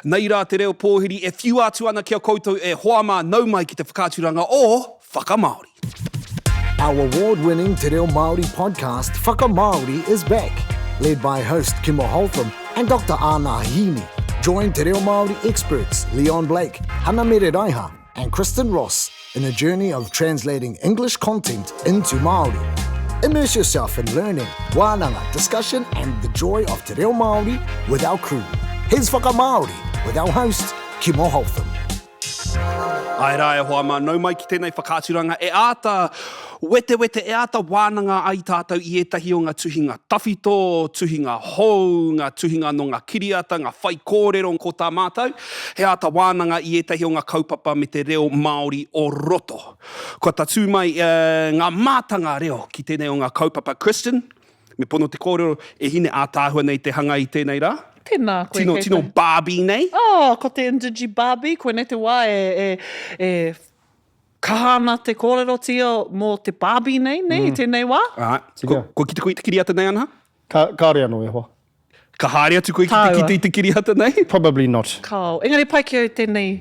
Nei rā te reo pōhiri, e whiu atu ana kia koutou e hoa mā nau mai ki te whakaaturanga o Whakamaori. Our award-winning Te Reo Māori podcast, Whakamaori, is back. Led by host Kimo Houltham and Dr. Anaha Hiini. Join Te Reo Māori experts Leon Blake, Hana Mereraiha and Kristen in a journey of translating English content into Māori. Immerse yourself in learning, wānanga, discussion and the joy of Te Reo Māori with our crew. Here's Whakamaori with our host, Kimo Houltham. Ai rā e hoa mā nau mai ki tēnei whakaaturanga e āta wete e āta wānanga ai tātou I etahi o ngā tuhinga tawhito, tuhinga hou, ngā tuhinga no ngā kiriata, ngā whai kōrero ko tā mātou. He āta wānanga I etahi o ngā kaupapa me te reo Māori o roto. Ko tā tū mai ngā mātanga reo ki tēnei o ngā kaupapa Kristen. Me pono te kōrero e hine ātāhua nei te hanga I tēnei rā. Tēnā koe. Tino Barbie nei. Oh, ko te Indigi Barbie, koe nei te wā e kahana te kōrero tia mō te Barbie nei, I tēnei wā. Ko ki te koe I te kiriata nei, Anaha? Kāre anō e hoa. Ka haere atu koe ki te kiriata nei? Probably not. Kao. Engari pai ki au tēnei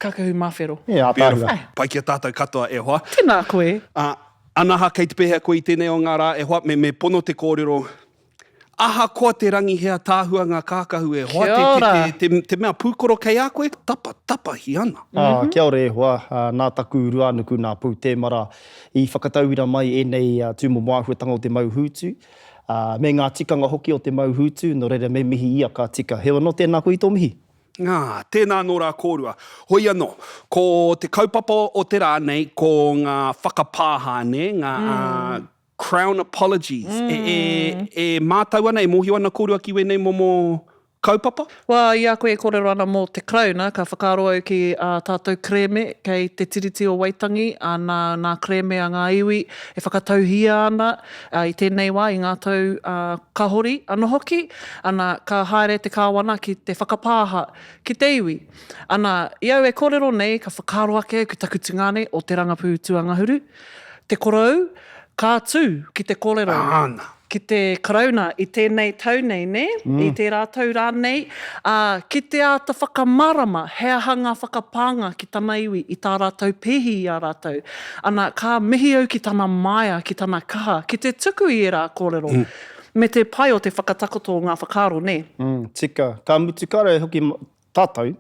kakahu mawhero. Yeah, ātāhua. Pai ki a tātou katoa e hoa. Tēnā koe. Anaha kei te pēhea koe I tēnei o ngā rā e hoa, me pono te kōrero. Aha koa te rangi hea tāhua ngā kākahu e hoa. Kia ora. Te mea pūkoro kei a koe, tapa hi ana. Kia ora e hoa, nā taku ruanuku nā pū tēmara I whakatauira mai nei tūmo māhuatanga o te mauhūtu. Me ngā tikanga hoki o te mauhūtu, no reira me mihi ia ka tika. Hewa no tēnā koe I tō mihi? Tēnā nō rā kōrua. Hoi anō, ko te kaupapa o te rā nei, ko ngā whakapāha ne, ngā Crown apologies. E mātau ana, e mohi ana kōrua ki wenei momo kaupapa? Ia koe e kōrero ana mō te krauna, ka whakaaro au ki tātou kreme, kei te tiriti o Waitangi, nā kreme a ngā iwi, e whakatauhia ana I tēnei wā I ngā tau kahori ana hoki, ana ka haere te kāwana ki te whakapāha ki te iwi. Ana iau e kōrero nei, ka whakaaro ake ki takuti ngāne o te rangapū tuangahuru. Te korau, kā tū ki te kōrero, ki te karauna I tēnei tau nei, ne? I te rātau rā nei, ki te āta whakamarama, hea hanga whakapanga ki tana iwi I tā rātau pehi I a rātau. Ana kā mihi au ki tana maia, ki tana kaha, ki te tuku I rā kōrero. Me te pai o te whakatakoto o ngā whakaaro, ne? Tika, ka mutukara hoki tātou.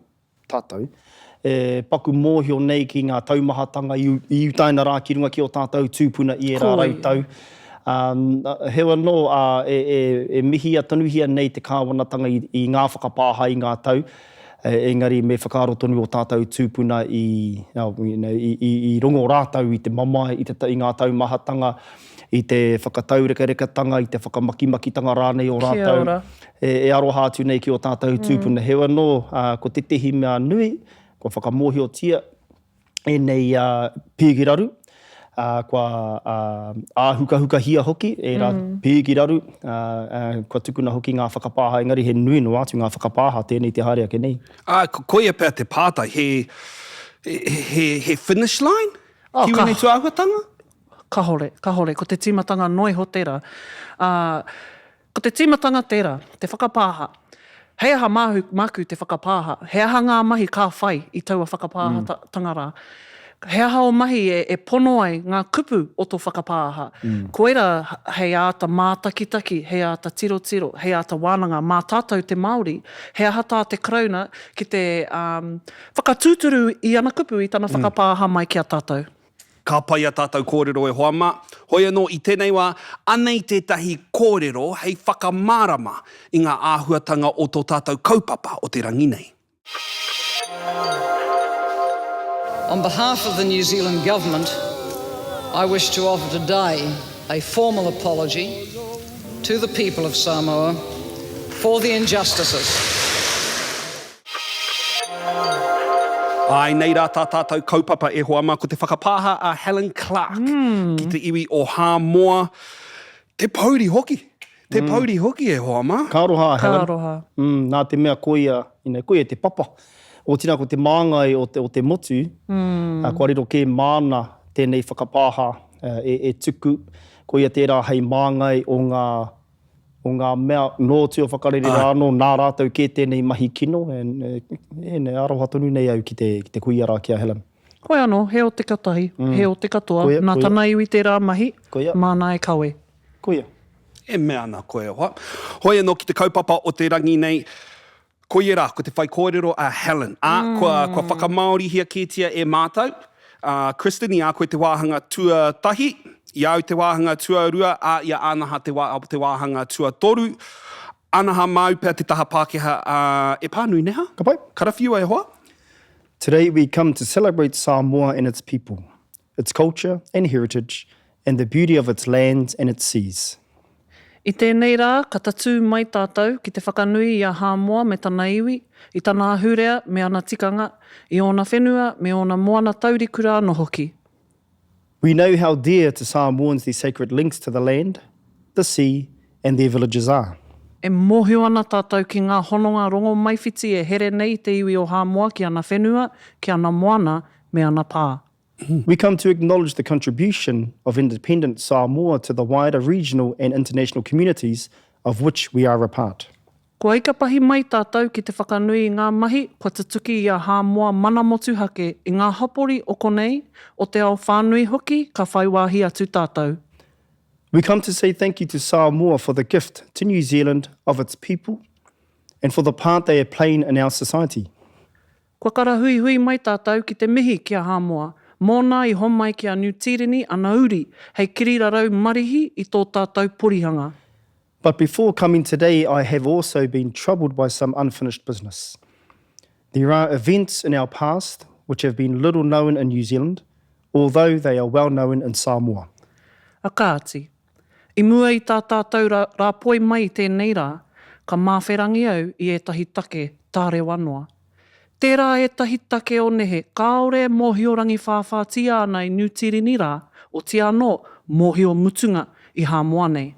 E paku mōhio nei ki ngā taumahatanga I utaina rā ki runga ki o tātou tūpuna I e rā rautau. Hewa no, e mihi a tanuhia nei te kāwanatanga I ngā whakapāha I ngā tau. Engari me whakaaro tonu o tātou tūpuna I rongo rātau I te mamae, I ngā taumahatanga, I te whakataurekerekatanga, I te whakamakimakitanga rānei o rātau. Kia ora. E aroha atu nei ki o tātou tūpuna. Hewa no, ko te tehi mea nui, ko whakamohio tia e nei pīgiraru, kua āhuka hia hoki, e rā pīgiraru, kua tukuna hoki ngā whakapāha, engari he nui no atu ngā whakapāha tēnei te haere ake nei. Koe pēr te pātai, he finish line? Ki wenei tu āhuatanga? Kahore, ko te tīmatanga noi ho tērā. Ko te tīmatanga tērā, te whakapāha. Hei aha māku te whakapāha. Hei aha ngā mahi kā whai I taua whakapāha tangarā. Hei aha o mahi e pono ai ngā kupu o tō whakapāha. Koera hei āta mātakitaki, hei āta tiro, hei āta wānanga mā tātou te Māori. Hei aha tā te krauna ki te whakatūturu I ana kupu I tana whakapāha mai ki a tātou. Ka pai a tātou kōrero e hoa mā. Hoi anō I tēnei wā, anei tētahi kōrero hei whakamārama I ngā āhuatanga o tō tātou kaupapa o te rangi nei. On behalf of the New Zealand Government, I wish to offer today a formal apology to the people of Samoa for the injustices. Ai, nei rā tātou kaupapa e hoa mā ko te whakapāha a Helen Clark ki te iwi o Hāmoa. Te pauri hoki. Te pauri hoki e hoa mā. Ka aroha, Helen. Ka aroha. Nā te mea koe te papa. O tina ko te māngai o te motu. Kua riro ke māna tēnei whakapāha e tuku. Ko ia tērā hei māngai o o ngā mea nō tio whakarere rāno, nā rātou ke tēnei mahi kino, ne aroha tonu nei au ki te kuiara kia Helen. Koe anō, he o te katahi, he o te katoa, nā tāna iwi te rā mahi, māna e kawe. Koia. E mea ana koe hoa. Hoi anō ki te kaupapa o te rangi nei, koe rā, ko te whai kōrero a Helen. Kua whakamaori hia kētia e mātou. Kristen, i a koe te wāhanga tua tahi, i au te wāhanga tua rua, i a Anaha te wāhanga tua toru. Anaha mau pēr te taha Pākehā e pānui neha? Ka pai. Karawhiua e hoa? Today we come to celebrate Samoa and its people, its culture and heritage, and the beauty of its lands and its seas. I tēnei rā, ka tatu mai tātou ki te whakanui i a Hāmoa me tana iwi, i tana ahurea me ana tikanga, i ona whenua me ona moana tauriku rā no hoki. We know how dear to Samoans these sacred links to the land, the sea, and their villages are. E mōhio ana tātou ki ngā hononga rongo maiwhiti e here nei te iwi o Hāmoa ki ana whenua, ki ana moana me ana pā. We come to acknowledge the contribution of independent Samoa to the wider regional and international communities of which we are a part. Kua ika pahi mai tātou ki te whakanui i ngā mahi, kua te tuki i a Hāmoa mana motu hake i ngā hapori o konei, o te ao whānui hoki ka whaiwāhi atu tātou. We come to say thank you to Samoa for the gift to New Zealand of its people and for the part they are playing in our society. Kua karahui hui mai tātou ki te mihi ki a Hāmoa, mōna i homai ki a Nutirini ana uri, hei kirirarau marihi i tō tātou porihanga. But before coming today, I have also been troubled by some unfinished business. There are events in our past which have been little known in New Zealand, although they are well known in Samoa. A kāti, i mua i tā tātou rā poi mai tēnei rā, ka māwherangi au i etahi take tāre wanoa. Tērā etahi take o nehe, kāore mōhiorangi whāwhātia ana i Nutirini rā, o te anō mōhio mutunga i Hāmoa nei.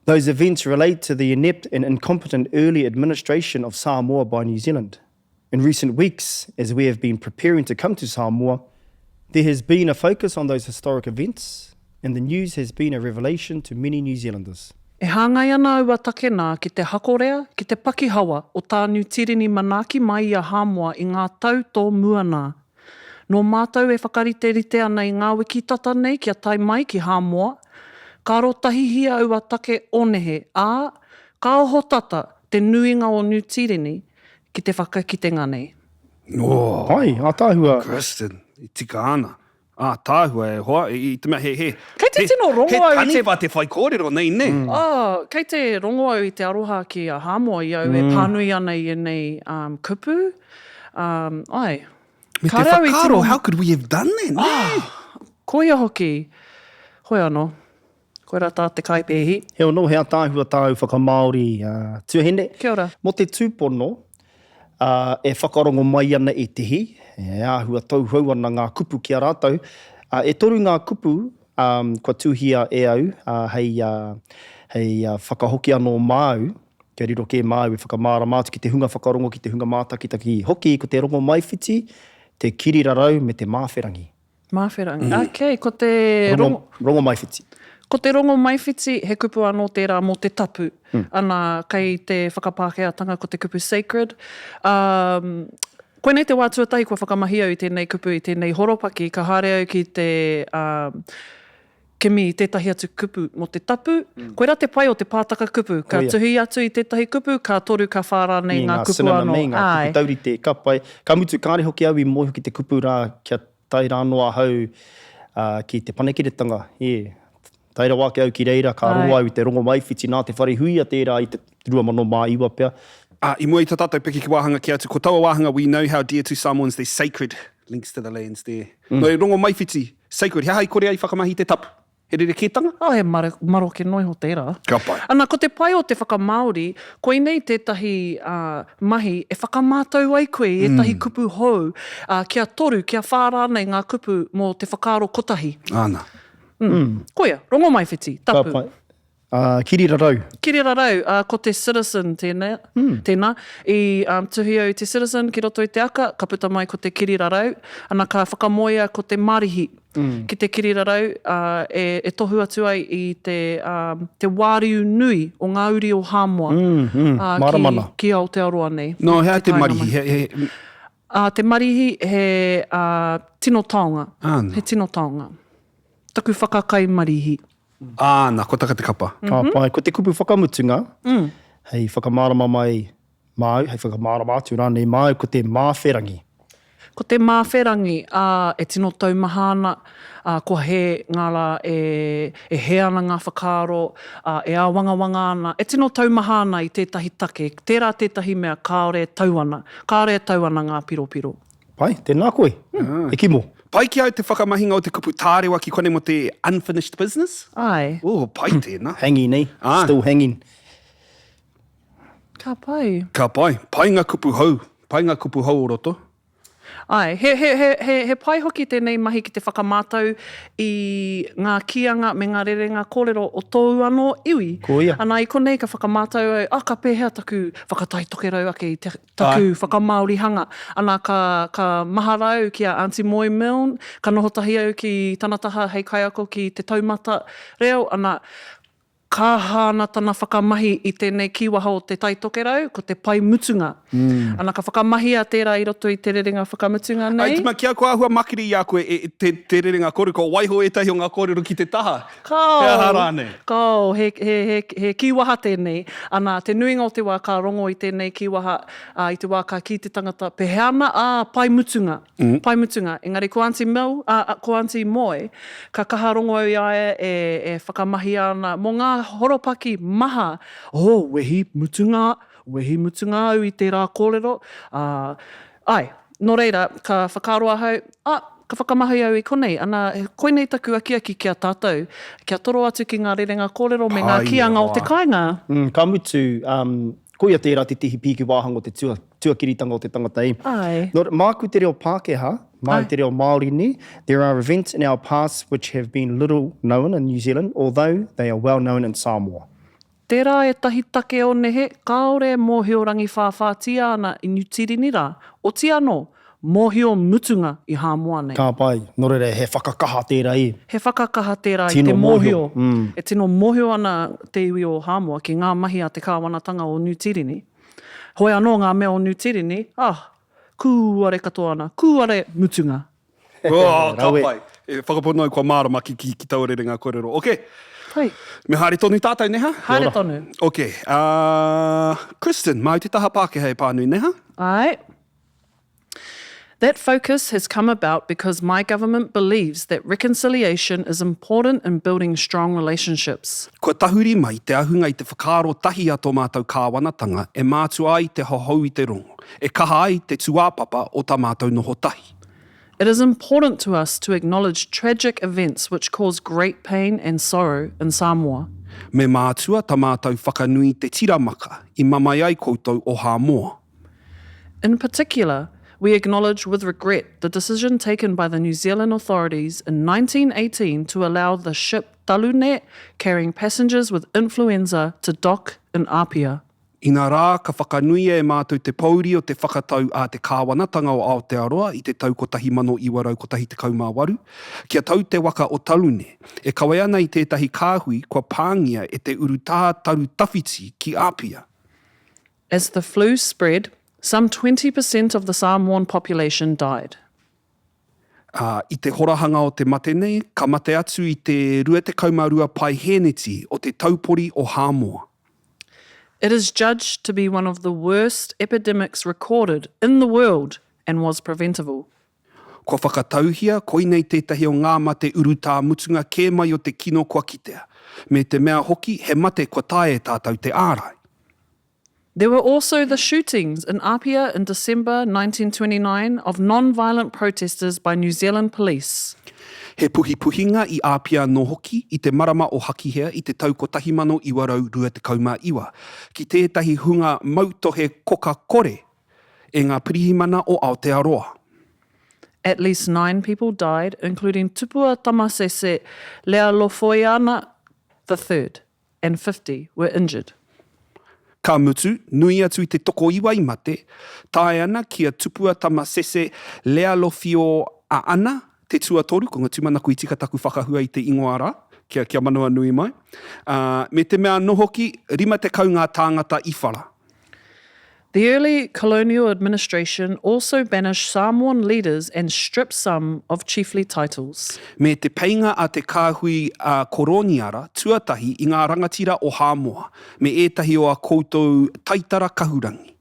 Those events relate to the inept and incompetent early administration of Samoa by New Zealand. In recent weeks, as we have been preparing to come to Samoa, there has been a focus on those historic events, and the news has been a revelation to many New Zealanders. E hāngai ana ua take nā ki te hakorea, ki te pakihawa o tā Nutirini manaaki mai a Hāmoa i ngā tau tō muana. Nō mātou e whakarite ana i ngā wiki tata nei kia tai mai ki Hāmoa, ka rotahi hia ua take onehe, ka oho tata te nuinga o Nutirini ki te whakakitenga nei. Oh, Ai, a tāhua. Kristen, i tika ana. Tāhua e hoa, i te mea he. Kei te tino rongo au He tane wā te whai kōrero nei, ne? Kei te rongo au i te aroha ki a Hāmoa i au e pānui ana i nei kupu. Ai. Me te whakaro, how could we have done that, ne? Koia hoki. Hoi anō. Koe rā tā te kaipēhi. He ono, hea tāhua tāu whakamaori tuahine. Kia ora. Mo te tūpono, e whakarongo mai ana e tehi, e āhua tau hau ana ngā kupu ki a rātou. E toru ngā kupu, kua tūhia e au, hei whakahoki anō māu, kia riro ke māu e whakamāra mātu ki te hunga whakarongo, ki te hunga mātakitaki hoki, ko te rongo maiwhiti, te kirirarau me te māwherangi. Māwherangi. Okay, ko te Rongo maiwhiti. Ko te rongo maiwhiti, he kupu anō tērā mō te tapu. Ana, kei te whakapākeatanga ko te kupu sacred. Koe nei te wātuatahi kua whakamahi au i tēnei kupu, i tēnei horopaki, ka haere au ki te kimi i tētahi atu kupu mo te tapu. Koe rā te pai o te pātaka kupu. Ka tuhi atu i tētahi kupu, ka toru ka whāra nei ngā kupu anō. Mei ngā kupu taurite, ka pai. Ka mutu kāre hoki au i mohi ki te kupu rā kia taira noa hau ki te panekiretanga. Taira wāke au ki reira, ka roa au i te rongo maiwhiti nā te whare huia tērā i te rua mano mā iwa pia. I mua i tā tātou piki ki wāhanga ki atu. Ko taua wāhanga, we know how dear to Samoans, they're sacred links to the lands there. No rongo maiwhiti, sacred. Hea hai kore ai whakamahi te tapu. He rere kētanga? He maro ke noi ho tērā. Ka pai. Ana, ko te pai o te whakamāori, koe nei tētahi mahi, e whakamātau ai koe, etahi kupu hou, kia toru, kia whāra nei ngā kupu mō te whakaaro kotahi. Ana. Koia, rongo maiwhiti, tapu. Kirira rau. Kirira rau, ko te citizen tēnā. I tuhi au te citizen ki roto i te aka, ka puta mai ko te kirira rau, ana ka whakamoia ko te marihi. Ki te kirira rau, e tohu atu ai i te wāriu nui o ngā uri o Hāmoa. Maramana. Ki Aotearoa nei. No, hea te tainga marihi. mai. Te marihi he tino taonga. Āna. He tino taonga. Taku whakakai marihi. Āna, ko taka te kapa. Ka pai, ko te kupu whakamutunga, hei whakamārama mai māu, hei whakamārama atu rānei māu, ko te māwherangi. Ko te māwherangi, e tino taumahana, ko he ngala e he ana ngā whakaaro, e awangawanga ana. E tino taumahana i tētahi take. Tērā tētahi mea kāore tau ana. Kāore tau ana ngā piropiro. Pai, tēnā koe. E Kimo. Pai ki au te whakamahinga o te kupu tārewa ki kone mo te unfinished business? Ai, Pai tēnā. Hanging, eh? Still hanging. ka pai. Ka pai. Pai ngā kupu hau. Pai ngā kupu hau o roto. Ai, he pai hoki tēnei mahi ki te whakamātau i ngā kianga me ngā rerenga kōrero o tōu anō iwi. Ko ia. Ana i konei ka whakamātau au, ka pēhea taku whakatai toke rau ake i taku whakamauri hanga. Ana ka maha rau ki a Auntie Moi Milne, ka nohotahi au ki tanataha hei kai ako ki te taumata reo, ana ka hāna tana whakamahi i tēnei kiwaha o te taitoke rau, ko te pai mutunga. Ana ka whakamahi a tērā i roto i te rerenga whakamutunga nei. Ai, tima kia ko ahua makiri i a koe te rerenga kore, ko waiho etahi o ngā kōrero ki te taha. Kau, Hea harane. Kau, he kiwaha tēnei. Ana, te nuinga o te wā ka rongo i tēnei kiwaha, i te wā ka ki te tangata peheana, pai mutunga. Pai mutunga. Engari, ko Auntie Moi, ka kaha rongo au iae e whakamahi ana mō ngā horopaki maha. Wehi mutunga au i tērā kōrero. Ai, nō reira, ka whakaroa hau, ka whakamahi au i konei, ana koinei taku aki kia tātou, kia toro atu ki ngā rerenga kōrero me ngā kianga o te kāinga. Ka mutu, koia tērā te tihi pīki wāhanga o te tuakiritanga o te tangata i. Ai. Nō, māku te reo Pākehā, mai te reo Māori ni, there are events in our past which have been little known in New Zealand, although they are well known in Samoa. Tērā e tahi take o nehe, kāore mōhio rangi whāwhātia ana i Nutirini rā. O ti anō, mōhio mutunga i Hāmoa nei. Ka pai, nō reira, he whakakaha tērā i. He whakakaha tērā i Tino te mōhio. mōhio. E tino mōhio ana te iwi o Hāmoa ki ngā mahi a te kāwanatanga o Nutirini. Hoi anō ngā mea o Nutirini, kūare katoa ana, kūare mutunga. Ka Rawe. pai. E whakapono au kua mārama ki tau rerenga kōrero. Okay. Hei, Me haere tonu tātou neha? haere tonu. Okay. Kristen, mai te taha Pākehā e pānui neha? Ai. That focus has come about because my government believes that reconciliation is important in building strong relationships. Kua tahuri mai te ahunga i te whakaaro tahi a tō mātou kāwanatanga e mātua ai te hohou i te rongo. E kaha ai te tuāpapa o tā mātou noho tahi. It is important to us to acknowledge tragic events which cause great pain and sorrow in Samoa. Me mātua tā mātou whakanui te tiramaka I mamai ai koutou o Hāmoa. In particular, we acknowledge with regret the decision taken by the New Zealand authorities in 1918 to allow the ship Talune carrying passengers with influenza to dock in Apia. Ina rā ka whakanui e mātou te pauri o te whakatau a te kāwanatanga o Aotearoa I te tau 1928. Kia tau te waka o Talune, e kawai ana I tētahi kāhui kua pāngia e te urutaha taru tawhiti ki Apia. As the flu spread, some 20% of the Samoan population died. I te horahanga o te mate nei, ka mate atu I te 22 pai heneti o te taupori o Hāmoa. It is judged to be one of the worst epidemics recorded in the world and was preventable. Kua whakatauhia, koinei tētahi o ngā mate urutā mutunga kē mai o te kino kua kitea. Me te mea hoki, he mate kua tae tātou te ārai. There were also the shootings in Apia in December 1929 of non-violent protesters by New Zealand police. He puhipuhinga I Apia no hoki I te marama o Hakihea I te tau 1922. Ki tētahi hunga mautohe koka kore e ngā pirihimana o Aotearoa. At least 9 people died, including Tupua Tamasese Lealofoiana III and 50 were injured. Ka mutu, nui atu I te toko iwa I mate, tae ana kia tupua tama sese lea lofio a ana, te tuatoru, ko ngā tūmanaku I tikataku whakahua I te ingoara, kia manua nui mai. Me te mea nohoki, rima te kau ngā tāngata I whara. The early colonial administration also banished Samoan leaders and stripped some of chiefly titles. Me te peinga a te kāhui koroniara, tuatahi I ngā rangatira o Hāmoa, me ētahi o a koutou taitara Kahurangi.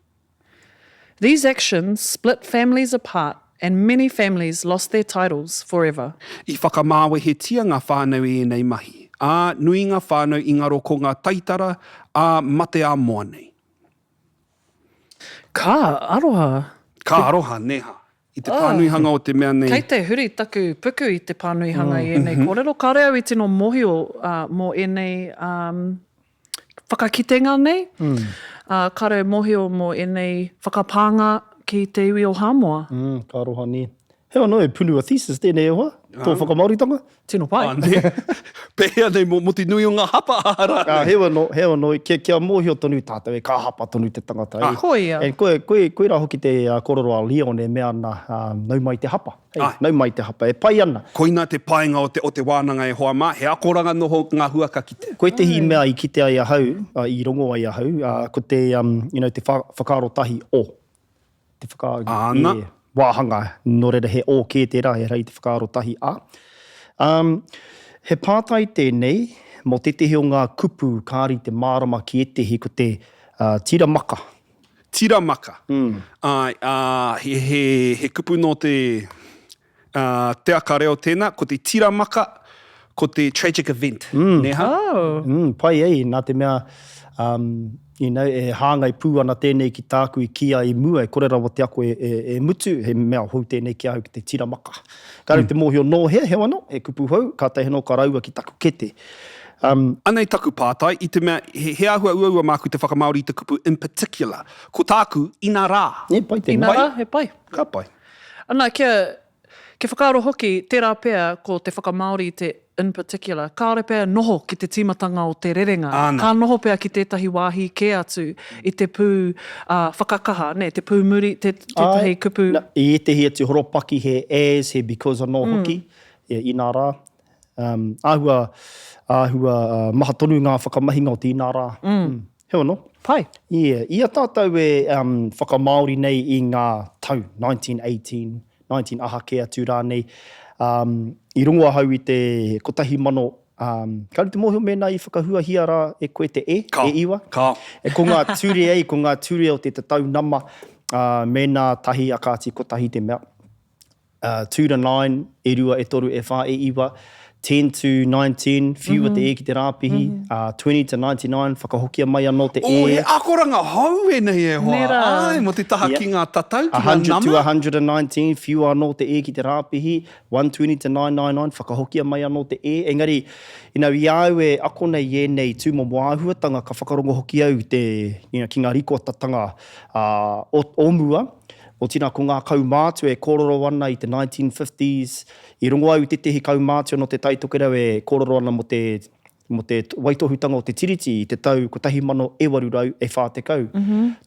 These actions split families apart and many families lost their titles forever. I whakamāwehetia ngā whānau E nei mahi. Nui ngā whānau I ngaro ko ngā taitara a mate a moa nei. Ka aroha. Ka aroha, neha. I te pānuihanga o te mea nei. Kei te huri taku puku I te pānuihanga I nei kōrero. Ka reo I tino mohio mō enei whakakitenga nei. Ka reo mohio mō enei whakapānga ki te iwi o Hāmoa. Ka aroha ni. Hewa no e punu a thesis tēnei e hoa. Tō whakamauritanga. Tino pai. Pehea nei mo te nui o ngā hapa ahara. Hewa no, kia mōhio tonu tātou e ka hapa tonu te tangata. Koia. E koe rā hoki te kororo a Leon e mea ana nau mai te hapa. Nau mai te hapa, e pai ana. Koina te painga o te wānanga e hoa mā, he akoranga noho ngā huaka ki te. Koe te hi mea I kite ai ahau, I rongo ai ahau, ko te, te whakaro tahi o. Te whakaro... Ana. Wāhanga, no reira he o kē te rā, he rei te whakaaro tahi a. He pātai tēnei, mo te tehe o ngā kupu kāri te mārama ki etehi ko te tiramaka. Tiramaka. He kupu no te te akareo tēnā, ko te tiramaka, ko te tragic event. Neha? Pai ei, nā te mea... e hāngai pū ana tēnei ki tāku I kia I mua, e kore rawa te ako e mutu, he mea hou tēnei ki au ki te tiramaka. Ka rau te mōhio no he wano, he kupu hou, ka tahi no ka raua ki taku kete. Anei taku pātai, I te mea, he ahua uaua māku te whakamaori I te kupu in particular, ko tāku ina rā. Pai te Ina rā, he pai. Ka pai. Ana, kia whakaaro hoki, tērā pēr ko te whakamaori te in particular, kāre pēr noho ki te tīmatanga o te rerenga. Ana. Ka noho pēr ki tētahi wāhi kē atu I te pū whakakaha, ne, te pū muri, tētahi kupu. I etehi atu horopaki he as, he because of no hoki, ina rā. Ahua maha tonu ngā whakamahinga o te ina rā. Hewa no? Pai. Ia tātou e whakamaori nei I ngā tau, 1918, 19 aha ke atu rā nei. I rungo hau I te kotahi mano, karu te mōhio mena I whakahua hia rā e koe te Ka. e iwa. Ka. E ko ngā ture ei, ko ngā ture o te tau nama, mena tahi akāti kotahi te mea. 2 to 9, e rua e toru e whā e iwa. 10 to 19, whiua te e ki te rāpihi. 20 to 99, whakahokia mai anō te e. He akoranga hau e nei e hoa. Nera. Ai, mo te taha ki ngā tatau, ki ngā 100 to nama. 119, whiua anō te e ki te rāpihi. 120 to 999, whakahokia mai anō te e. Engari, I au e ako nei e nei tūmomo āhuatanga ka whakarongo hoki au te, ki ngā riko tatanga o mua. O tina ko ngā kaumātua e kororo ana I te 1950s. I rongo au te tehi kaumātua no te taitokerau e kororo ana mo te waitohutanga o te tiriti I te tau kotahi mano e warurau e whātekau.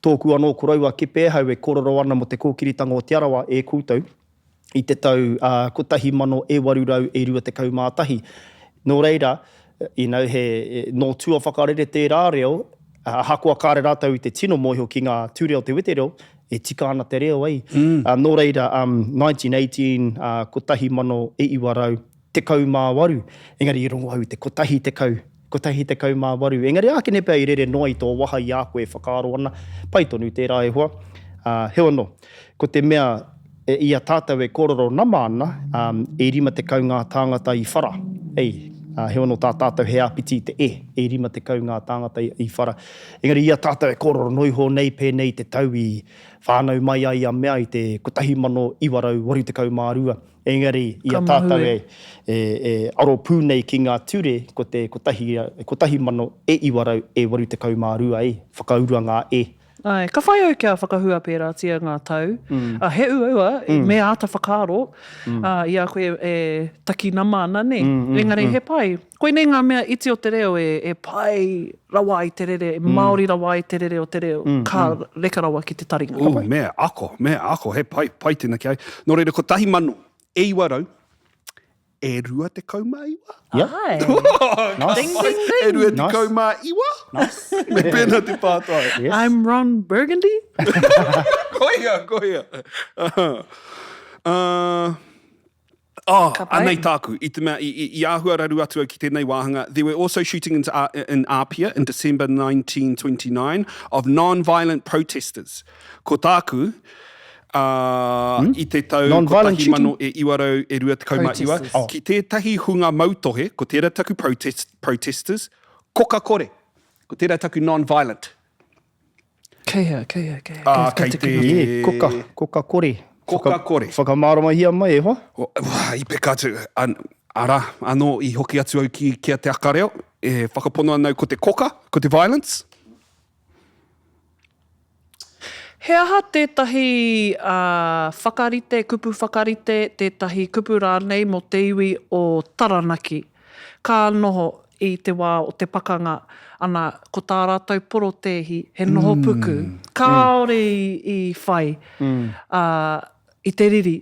Tōku anō koraua ke pēhau e kororo ana mo te kōkiritanga o te arawa e kūtau. I te tau kotahi mano e warurau e rua te kaumātahi. Nō reira, no tua whakarere te rāreo, hakua kāre rātau I te tino mōhio ki ngā tūreo te wetereo, e tika ana te reo ai. Nō reira, 1918, kotahi mano e iwarau, te kau mā waru. Engari I rongo au te kotahi te kau mā waru. Engari ākene pēr I rere noa I tō waha I a koe whakaaro ana. Pai tonu tērā e hoa. Hewa no, ko te mea ia tātou e kororo nama ana, e rima te kau ngā tāngata I whara. Hewa no tā tātou he apiti te e rima te kau ngā tāngata I whara. Engari ia tātou e kororo noiho nei pēnei te tau I whānau mai ai a mea I te kotahi mano iwarau waru te kau mā rua. Engari ia tātou e aro pū nei ki ngā ture ko te kotahi mano e iwarau e waru te kau mā rua Whakaurua ngā e. Ai, ka whai au kia whakahua pērā tia ngā tau. He ua, me āta whakaaro, i a koe taki nama ana, ne? Engari, he pai. Koe nei ngā mea iti o te reo e pai rawa i te rere, e Māori rawa i te rere o te reo. Ka reka rawa ki te taringa. Mea ako, he pai tēnā ki au. Nō reira, ko tahi mano, e iwa rau, e rua te kaumā iwa. Ai. Ding, ding, ding. E rua te kaumā iwa. Me pēnā te pātai. Yes. I'm Ron Burgundy. Ko ia. Anei tāku, i te mea, i āhua raru atu au ki tēnei wāhanga, there were also shooting in Apia in December 1929 of non-violent protesters. Ko tāku, i te tau ko tahi mano e iwarau e rua te kaumā iwa. Ki tētahi hunga mautohe, ko tērā taku protesters, koka kore, ko tērā taku non-violent. Kei Kei te... Koka kore. Koka kore. Whakamārama mai e hoa? I pekatu, ara, anō i hoki atu au kia te akareo, e whakapono anau ko te koka, ko te violence. He aha tētahi whakarite, kupu whakarite, tētahi kupu rānei mo te iwi o Taranaki. Ka noho i te wā o te pakanga ana ko tā rātou porotēhi, he noho puku. Kāore i whai i te riri,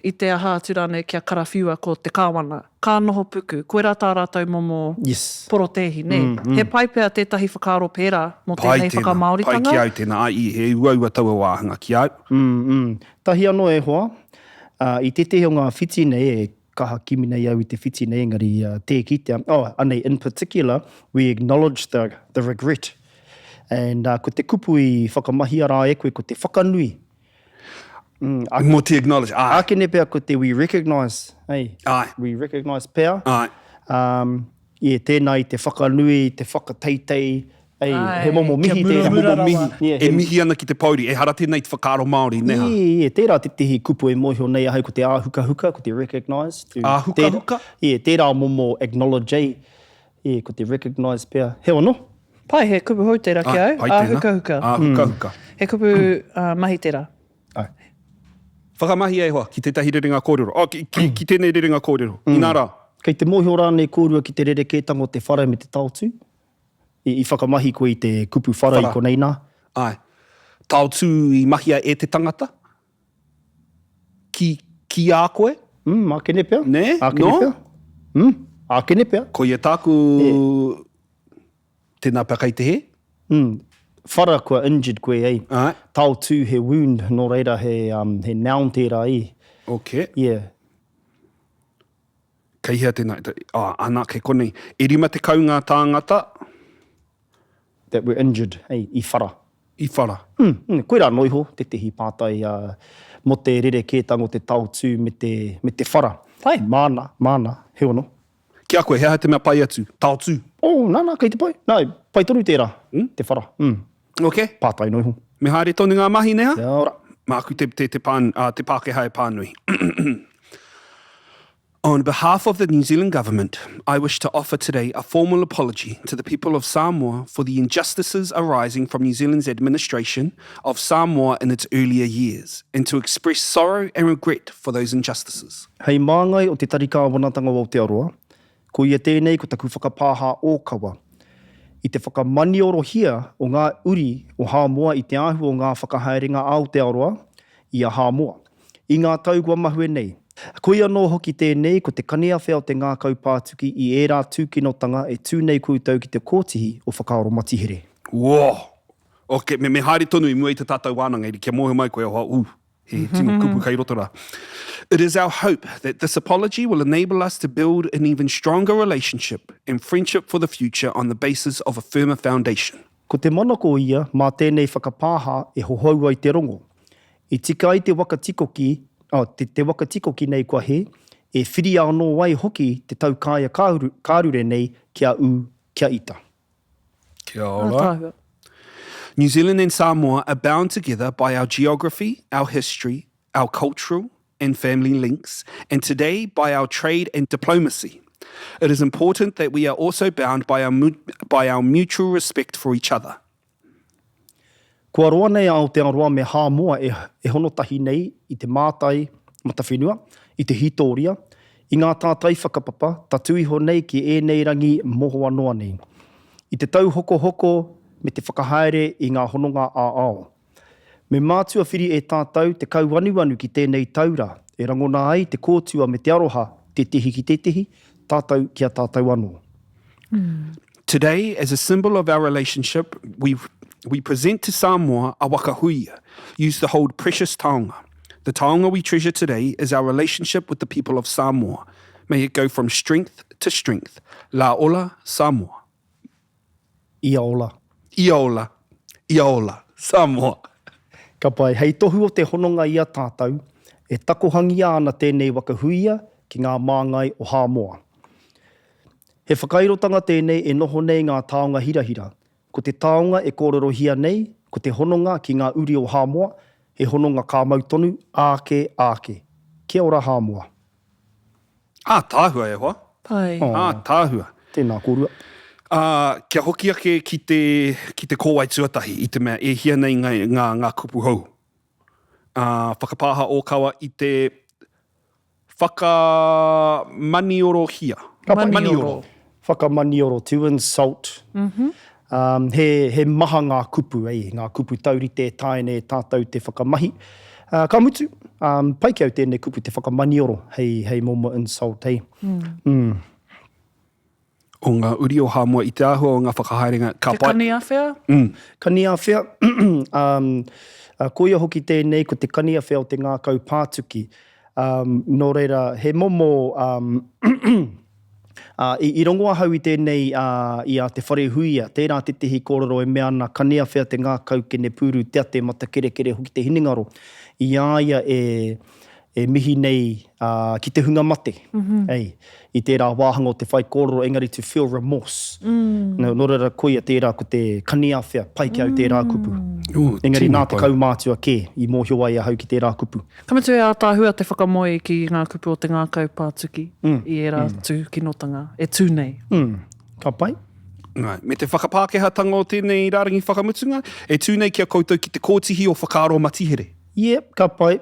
i te aha atu rānei kia karawhiua ko te kāwana. Ka noho puku, koe rā tā rātou momo porotēhi, ne? He pai pēr tētahi whakaaro pērā mo tēnei whakamāoritanga. Pai ki au tēnā, i he uaua taua wāhanga ki au. Tahi anō e hoa, i te o ngā whiti nei e kaha kimi nei au i te whiti nei, engari te kitea. Anei, in particular, we acknowledge the regret. And ko te kupu i whakamahi ara e koe, ko te whakanui. Mo te acknowledge. Ākene pēr ko te we recognise. Hey, we recognise pēr. Tēnā i te whakanui, te whakateitei. He momo mihi tērā. E mihi ana ki te pauri, e hara tēnei te whakaaro Māori, neha? Tērā te tihi kupu e mohio nei ahau ko te āhuka-huka, ko te recognise. Āhuka-huka? Tērā momo acknowledge ei. Ko te recognise pēr. He ono? Pai, he kupu hou tērā ki au. Āhuka-huka. Āhuka-huka. He kupu mahi tērā. Whakamahi e hoa, ki tētahi rerenga kōrero. Ki tēnei rerenga kōrero. Inā rā. Kei te mohio rānei kōrua ki te rerekētanga o te whara me te taotu. I whakamahi koe i te kupu whara i konei nā. Taotu i mahia e te tangata? Ki a koe? Ākene pēr. Ne? Ākene pēr. Ākene pēr. Ko ia tāku tēnā pēkai te he? Whara kua injured koe ei. Tau tū he wound, nō reira he noun tērā i. Okay. Yeah. Kei hea tēnā. Anā ke konei. E rima te kaunga tāngata? That were injured, i whara. I whara. Koe rā noiho, te tehi pātai mo te rerekētanga o te tau tū me te whara. Pai. Māna, he ono. Kia koe, hea te mea pai atu? Tau tū? Nā, kei te pai. Nā, pai toru tērā, te whara. Okay. Pātai noiho. Me haere tonu ngā mahi neha? Kia ora. Māku te Pākehā e pānui. On behalf of the New Zealand government, I wish to offer today a formal apology to the people of Samoa for the injustices arising from New Zealand's administration of Samoa in its earlier years, and to express sorrow and regret for those injustices. Hei māngai o te tarika wanatanga o Aotearoa, ko ia tēnei ko taku whakapāha o kawa. I te whakamaniorohia o ngā uri o Hāmoa i te ahu o ngā whakahaerenga a Aotearoa i a Hāmoa. I ngā taugua mahue nei. Koe anō hoki tēnei ko te kanea whea o te ngā kaupātuki i ērā tūkinotanga e tūnei kūtau ki te kōtihi o whakaaro matihere. Wow! Okay, me haere tonu i mua i te tātou wānanga, i kia mohe mai koe hoa, he tino kupu kai rotora. It is our hope that this apology will enable us to build an even stronger relationship and friendship for the future on the basis of a firmer foundation. Ko te manako ia, mā tēnei whakapāha e hohaua i te rongo. I tika i te wakatikoki, te wakatikoki nei kua he, e whiri anō wai hoki te taukāia kārure nei kia kia ita. Kia ora. New Zealand and Samoa are bound together by our geography, our history, our cultural and family links, and today by our trade and diplomacy. It is important that we are also bound by our mutual respect for each other. Kua roa nei Aotearoa me Hāmoa e hono tahi nei i te mātai matawhenua, i te hitoria, i ngā tātai whakapapa, tatu iho nei ki ēnei rangi moho anoa nei. I te tau hoko me te whakahaere i ngā hononga ao. Me mātua whiri e tātou te kauanuanu ki tēnei taura, e rangona ai te kōtua me te aroha, te tehi ki te tehi, tātou kia tātou anō. Today, as a symbol of our relationship, we present to Samoa a wakahuia, used to hold precious taonga. The taonga we treasure today is our relationship with the people of Samoa. May it go from strength to strength. La ola, Samoa. Ia ola. Ia ola. Ia ola, Samoa. Ka pai, hei tohu o te hononga ia tātou, e takohangi ana tēnei wakahuia ki ngā māngai o Hāmoa. He whakairotanga tēnei e noho nei ngā taonga hirahira. Ko te taonga e kōrorohia nei, ko te hononga ki ngā uri o Hāmoa, he hononga kā mautonu, āke. Kia ora Hāmoa. Tāhua e hoa. Pai. Tāhua. Tēnā kōrua. Kia hoki ake ki te kōwai tuatahi, i te mea e hia nei ngā kupu hou. Whakapāha o kawa i te whakamanioro hia. Manioro. Whakamanioro, to insult. He maha ngā kupu, ngā kupu taurite taine tātou te whakamahi. Ka mutu, pai ki au tēnei kupu te whakamanioro, hei momo insult, hei. O ngā uri o Hāmoa i te ahua o ngā whakahaerenga. Te kani awhea? Kani awhea, koia hoki tēnei ko te kani awhea o te ngā kau pātuki. Nō reira, he momo... I rongoa hau i tēnei i a te wharehuia, tērā te tehi kōrero e mea ana kania whea te ngā kau kene pūru te ate mata kere hoki te hiningaro. I aia e mihi nei ki te hunga mate. I tērā wāhanga o te whai kōrero engari to feel remorse. Nō reira koia tērā ko te kania whea pai ki au tērā kupu. Engari nā te kaumātua ke i mōhio ai hau ki tērā kupu. Kametu e a tāhua te whakamoe ki ngā kupu o te ngā kau pātuki i e rā tū kinotanga. E tū nei. Ka pai? Ngai, me te whakapākeha tanga o tēnei rārangi whakamutunga, e tū nei kia koutou ki te kōtihi o whakaaro matihere. Ka pai.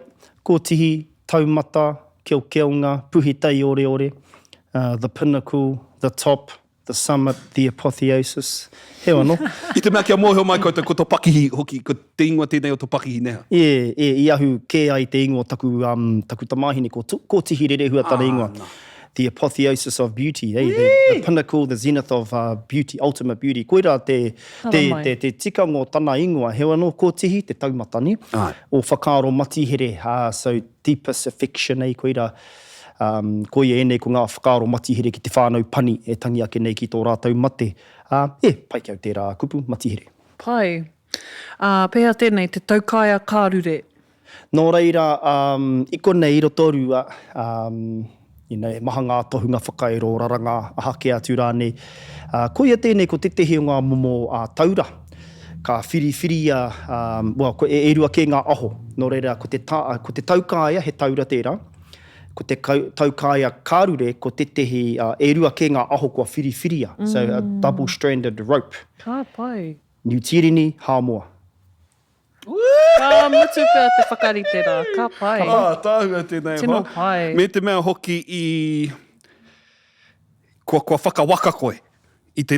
Kōtihi, taumata, keonga, puhitai ore. The pinnacle, the top, the summit, the apotheosis. He wano. I te mea kia mōhio mai koutou ko tō pakihi hoki, ko te ingoa tēnei o tō pakihi neha. I ahu kē ai te ingoa taku tamahine ko tihi rerehua tana ingoa. No. The apotheosis of beauty, the pinnacle, the zenith of beauty, ultimate beauty. Koira te tikanga o tana ingoa, he wano ko tihi, te taumatani, o whakaaro matihere, so deepest affection, koira. Koia e nei ko ngā whakaaro matihere ki te whānau pani e tangi ake nei ki tō rātau mate. Pai ki au tērā kupu matihere. Pai. Pēhea tēnei te taukaia kārure. Nō reira, i konei rotorua, maha ngā tohunga whakaero raranga aha ke atu rānei. Koia tēnei ko te tehi o ngā momo taura. Ka whiriwhiria, e rua ke ngā aho. Nō reira, ko te taukaia he taura tērā. Ko te taukaia kārure, ko te tehi e rua ke ngā aho kua whiriwhiria. So a double-stranded rope. Ka pai. Niu tirini, Hāmoa. Ka mutu pēr te whakarite rā. Ka pai. Tāhua tēnei. Tino pai. Me te mea hoki kua whakawaka koe i te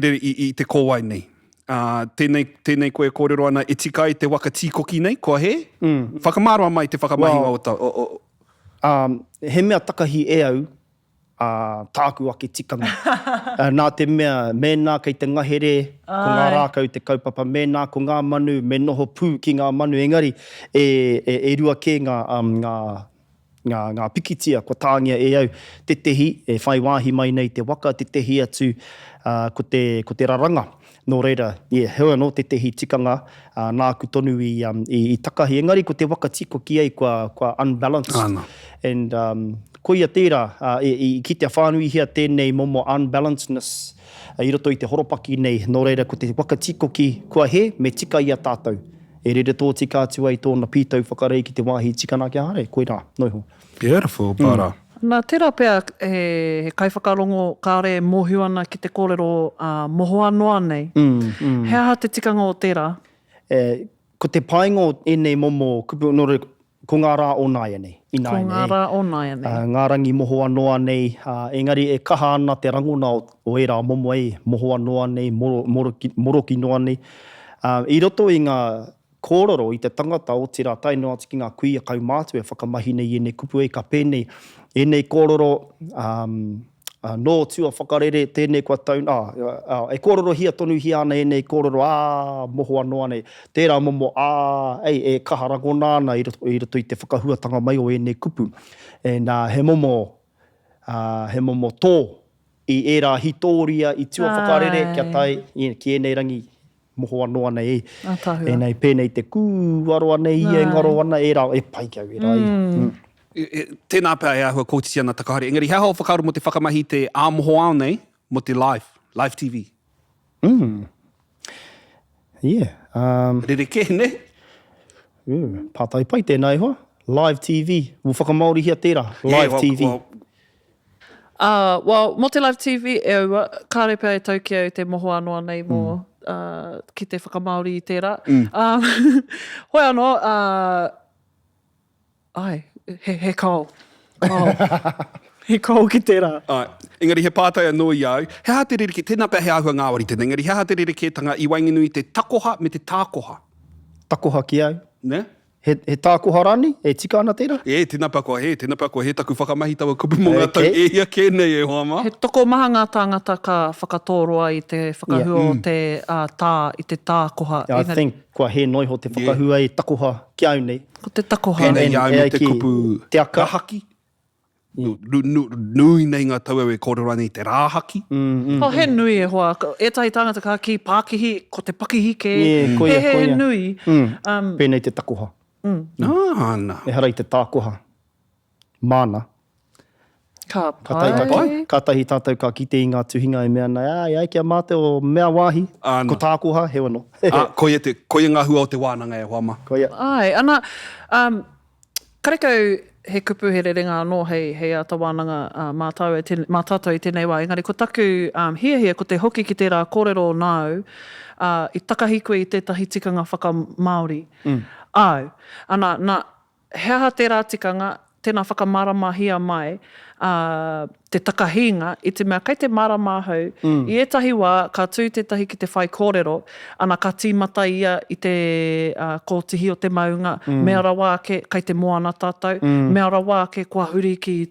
kōwai nei. Tēnei koe kōrero ana e tika i te waka tīkoki nei, kua he? Whakamāroa mai te whakamahinga o he mea takahi e au tāku ake tikanga. Nā te mea, mēnā kei te ngahere, ko ngā rākau te kaupapa, mēnā ko ngā manu, me noho pū ki ngā manu, engari e rua ke ngā pikitia, ko tāngia e au, te tehi, e whai wāhi mai nei te waka, te tehi atu ko te raranga. Nō reira, hewa no te tehi tikanga, nāku tonu i takahi. Engari, ko te waka tiko ki ei kua unbalanced. And koia tērā, ki te whānui hia tēnei momo unbalancedness, i roto i te horopaki nei, nō reira, ko te waka tiko ki kua he, me tika ia tātou. E reira tō tika atu ai tōna pītau whakarei ki te wāhi tikana kia hare, koe rā, noiho. Beautiful, para. Nā tērā pēr he kaiwhakarongo kāre mohu ana ki te kōrero moho anoa nei. He aha te tikanga o tērā? ko te paingo enei momo kupu nore ko ngā rā o nāia nei. Ko ngā rā o nāia nei. Ngā rangi moho anoa nei, engari e kaha ana te rangona o e rā momo ei, moho anoa nei, moroki noa nei. I roto i ngā kōrero i te tangata o te rā taino ati ki ngā kuia kaumātu e whakamahi nei e nei kupu e ka pēnei. E nei kōrero nō tua whakarere tēnei kua tauna. E kōrero hia tonu hia ana e nei kōrero moho anoa nei. Tērā momo e kaha rangona ana i roto i te whakahuatanga mai o e nei kupu. He momo tō i e rā hitoria i tua whakarere kia tai ki e nei rangi moho anoa nei. E nei pēnei te kūaroa nei e ngaro ana e rā e pai kia e rai. Tēnā pēr e ahua kōtiti ana takahari. Engari, hea hao whakauru mo te whakamahi te āmoho ao nei, mo te live TV. Yeah. Rereke, ne? Pātai pai tēnā hoa. Live TV. Wo whakamaori hia tērā. Live TV. Well, mo te live TV, e aua, kāre pēr e tau ki au te moho anoa nei mō ki te whakamaori i tērā. Hoi anō, he kou. He kou ki tērā. Engari, he pātai anō i au. Hea te rereke, tēnā pēr he ahua ngāwari tēnā. Engari, hea te rereke tanga i wainganui te takoha me te tākoha. Takoha ki au. Ne? He tākoha rani? E tika ana tērā? Tēnā pēr koa, he taku whakamahī taua kupu mō ngā tau e ia kēnei e hoa mā. He toko maha ngā tāngata ka whakatoroa i te whakahua o te tā, i te tākoha. I think kua he noiho te whakahua i takoha ki au nei. Ko te takoha. Pēnei au me te kupu te aka. rahaki. Nui nei ngā tau e kōrero nei te rāhaki. He nui e hoa. Ētahi tāngata ka ki Pākihi, ko te pakihike. He nui. Pēnei te takoha. Ana. E hara i te tākoha. Māna. Ka pai. Kātahi tātou ka kite i ngā tuhinga e mea nei. Ai kia mate o mea wāhi. Ko tākoha, he wano. Koia ngā hua o te wānanga e hoa mā. Koia. Ai, ana, karekau he kupu he rerenga anō hei ata wānanga mātātou i tēnei wā. Engari, ko taku hia ko te hoki ki tērā kōrero nāu i takahi koe i tētahi tikanga whakamāori. Au, ana, hea tērā tikanga, tēnā whakamarama mai, te takahinga, i te mea kai te marama hau, i etahi wā, ka tū tētahi ki te whai kōrero, ana ka tīmata ia i te kōtihi o te maunga, mea rawa ke kai te moana tātou, mea rawa ke kua huri ki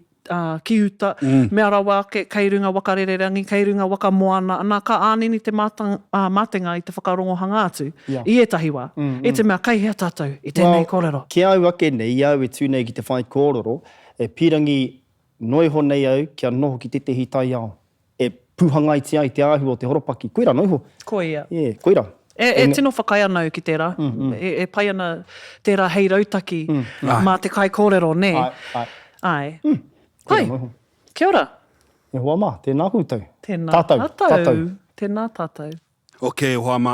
uta, mea rawa ke kei runga waka rererangi, kei runga waka moana, ana ka ānini te mātenga i te whakarongohanga atu, i etahi wā. I te mea kai hea tātou i tēnei kōrero. Ki au ake nei, i au e tūnei ki te whai kōrero, e pirangi noiho nei au kia noho ki te tehi tai ao. E puhangai te ai te āhu o te horopaki. Koira noiho? Koia. Koira. E tino whakai anau ki tērā. E pai ana tērā hei rautaki mā te kai kōrero, ne? Ai. Hai, kia ora. E hoa mā, tēnā koutou. Tēnā tātou. Tēnā tātou. Ok, hoa mā.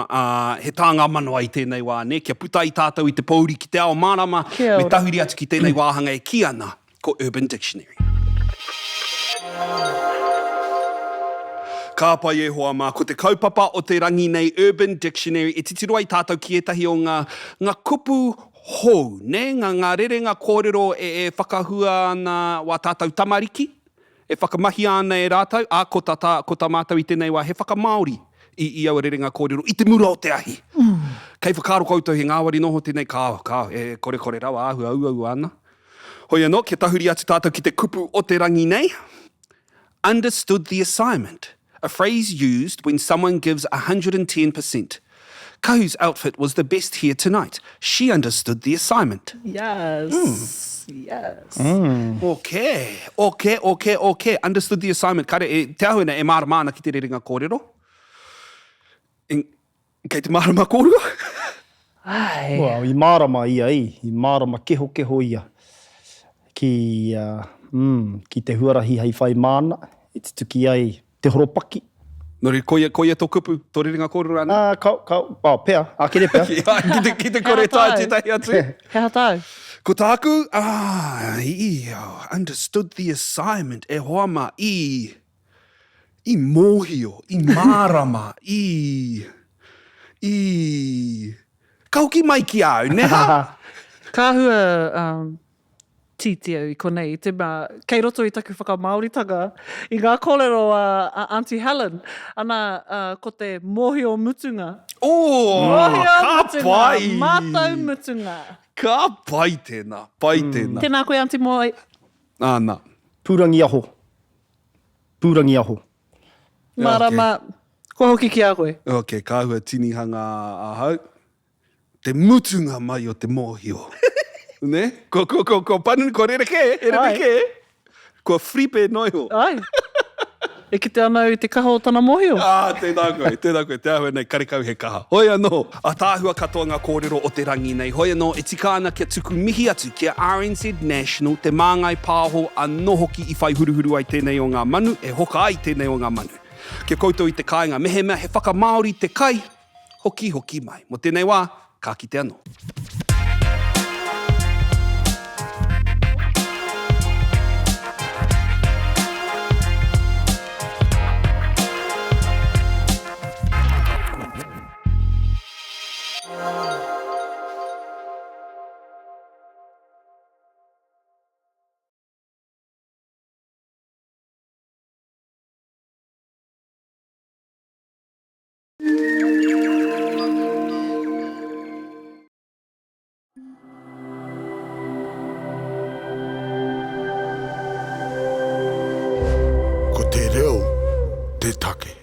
He tāngā manoa i tēnei wā, ne? Kia puta i tātou i te pauri ki te ao mārama. Me tahuri atu ki tēnei wāhanga e ki ana ko Urban Dictionary. Ka pai e hoa mā, ko te kaupapa o te rangi nei Urban Dictionary e titiru ai tātou ki etahi o ngā kupu hou, ne? Ngā rerenga kōrero e whakahua ana wā tātou tamariki, e whakamahi ana e rātou, ko tā mātou i tēnei wā, he whakamaori i au rerenga kōrero, i te mura o te ahi. Kei whakaro koutou he ngāwari noho tēnei, e kore rawa ahu au ana. Hoi anō, kia tahuri atu tātou ki te kupu o te rangi nei. Understood the assignment. A phrase used when someone gives 110%. Kahu's outfit was the best here tonight. She understood the assignment. Yes. Yes. Okay. Understood the assignment. Kare, te ahuina e māramāna ki te rerenga kōrero. Kei te mārama kōrero? Ai. Well, i mārama ia i mārama keho ia. Ki te huarahi hei whai māna, i te tuki ai te horopaki. Nori, koia tō kupu, tō rerenga kōrero ana? Pea, kere pea. Ki te kore tāi tētahi atu. Hea tāu. Ko tāku, understood the assignment, e hoama i mōhio, i mārama, Ka hoki mai ki au, neha? Ka hua titio i konei, te mea, kei roto i taku whakamauritanga, i ngā kōrero a Auntie Helen, ana ko te mōhio mutunga. Mōhio Ka mutunga, pai! mātou mutunga. Ka pai tēnā, pai tēnā. Tēnā koe, Auntie Moi. Āna. Pūrangi aho. Pūrangi aho. Marama, ko hoki ki a koe. Ok, ka hua tinihanga ahau. Te mutunga mai o te mōhio. Ne? Ko panu, ko rereke, Ko fripe noiho. Ai. E ki te anau te kaha o tana mōhio. Tēnā koe, te ahua nei, karekau he kaha. Hoi anō, a tāhua katoa ngā kōrero o te rangi nei. Hoi anō, e tika ana kia tuku mihi atu kia RNZ National, Te Māngai Pāhō, anō hoki i whai huruhuru ai tēnei o ngā manu, e hoka ai tēnei o ngā manu. Kia koutou i te kāinga mehe mea, he whakamaori te kai, hoki mai. Mo tēnei wā, ka kite anō. Ko te reo, te take.